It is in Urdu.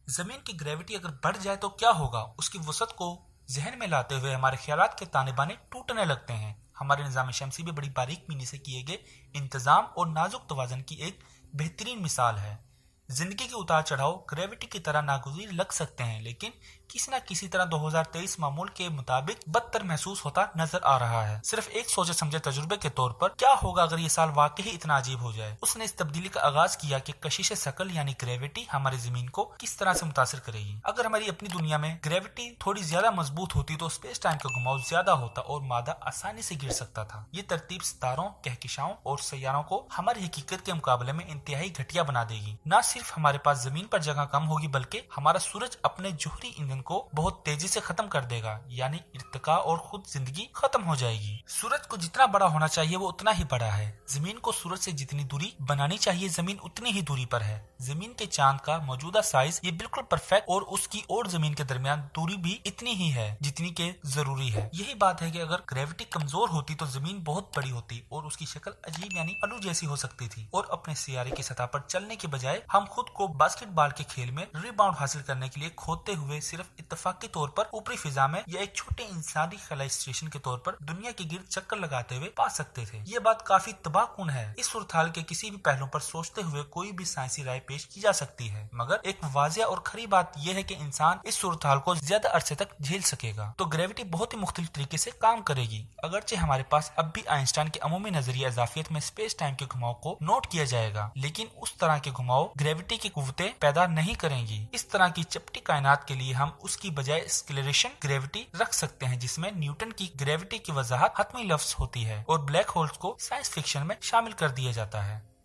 زمین کی گریوٹی اگر بڑھ جائے تو کیا ہوگا، اس کی وسعت کو ذہن میں لاتے ہوئے ہمارے خیالات کے تانے بانے ٹوٹنے لگتے ہیں۔ ہمارے نظام شمسی بھی بڑی باریک بینی سے کیے گئے انتظام اور نازک توازن کی ایک بہترین مثال ہے۔ زندگی کے اتار چڑھاؤ گریوٹی کی طرح ناگزیر لگ سکتے ہیں، لیکن کسی نہ کسی طرح 2023 معمول کے مطابق بدتر محسوس ہوتا نظر آ رہا ہے۔ صرف ایک سوچے سمجھے تجربے کے طور پر کیا ہوگا اگر یہ سال واقعی اتنا عجیب ہو جائے؟ اس نے اس تبدیلی کا آغاز کیا کہ کشش ثقل یعنی گریوٹی ہماری زمین کو کس طرح سے متاثر کرے گی۔ اگر ہماری اپنی دنیا میں گریوٹی تھوڑی زیادہ مضبوط ہوتی تو اسپیس ٹائم کا گھماؤ زیادہ ہوتا اور مادہ آسانی سے گر سکتا تھا۔ یہ ترتیب ستاروں، کہکشاؤں اور سیاروں کو ہماری حقیقت کے مقابلے میں انتہائی گھٹیا بنا دے گی۔ نہ صرف ہمارے پاس زمین پر جگہ کم ہوگی بلکہ ہمارا سورج اپنے جوہری ایندھن کو بہت تیزی سے ختم کر دے گا، یعنی ارتقاء اور خود زندگی ختم ہو جائے گی۔ سورج کو جتنا بڑا ہونا چاہیے وہ اتنا ہی بڑا ہے۔ زمین کو سورج سے جتنی دوری بنانی چاہیے زمین اتنی ہی دوری پر ہے۔ زمین کے چاند کا موجودہ سائز یہ بالکل پرفیکٹ اور اس کی اور زمین کے درمیان دوری بھی اتنی ہی ہے جتنی کہ ضروری ہے۔ یہی بات ہے کہ اگر گریوٹی کمزور ہوتی تو زمین بہت بڑی ہوتی اور اس کی شکل عجیب یعنی الو جیسی ہو سکتی تھی، اور اپنے سیارے کی سطح پر چلنے کے بجائے ہم خود کو باسکٹ بال کے کھیل میں ریباؤنڈ حاصل کرنے کے لیے کھوتے ہوئے صرف اتفاقی طور پر اوپری فضا میں یا ایک چھوٹے انسانی خلائی اسٹیشن کے طور پر دنیا کے گرد چکر لگاتے ہوئے پا سکتے تھے۔ یہ بات کافی تباہ کن ہے۔ اس صورتحال کے کسی بھی پہلو پر سوچتے ہوئے کوئی بھی سائنسی رائے پیش کی جا سکتی ہے، مگر ایک واضح اور کھری بات یہ ہے کہ انسان اس صورتحال کو زیادہ عرصے تک جھیل سکے گا تو گریوٹی بہت ہی مختلف طریقے سے کام کرے گی۔ اگرچہ ہمارے پاس اب بھی آئنسٹائن کے عمومی نظریہ اضافیت میں اسپیس ٹائم کے گھماؤ کو نوٹ کیا جائے گا، لیکن اس طرح کے گھماؤ گریوٹی کی قوتیں پیدا نہیں کریں گی۔ اس طرح کی چپٹی کائنات کے لیے ہم اس کی بجائے اسکلیریشن گریوٹی رکھ سکتے ہیں، جس میں نیوٹن کی گریوٹی کی وضاحت حتمی لفظ ہوتی ہے اور بلیک ہولز کو سائنس فکشن میں شامل کر دیا جاتا ہے۔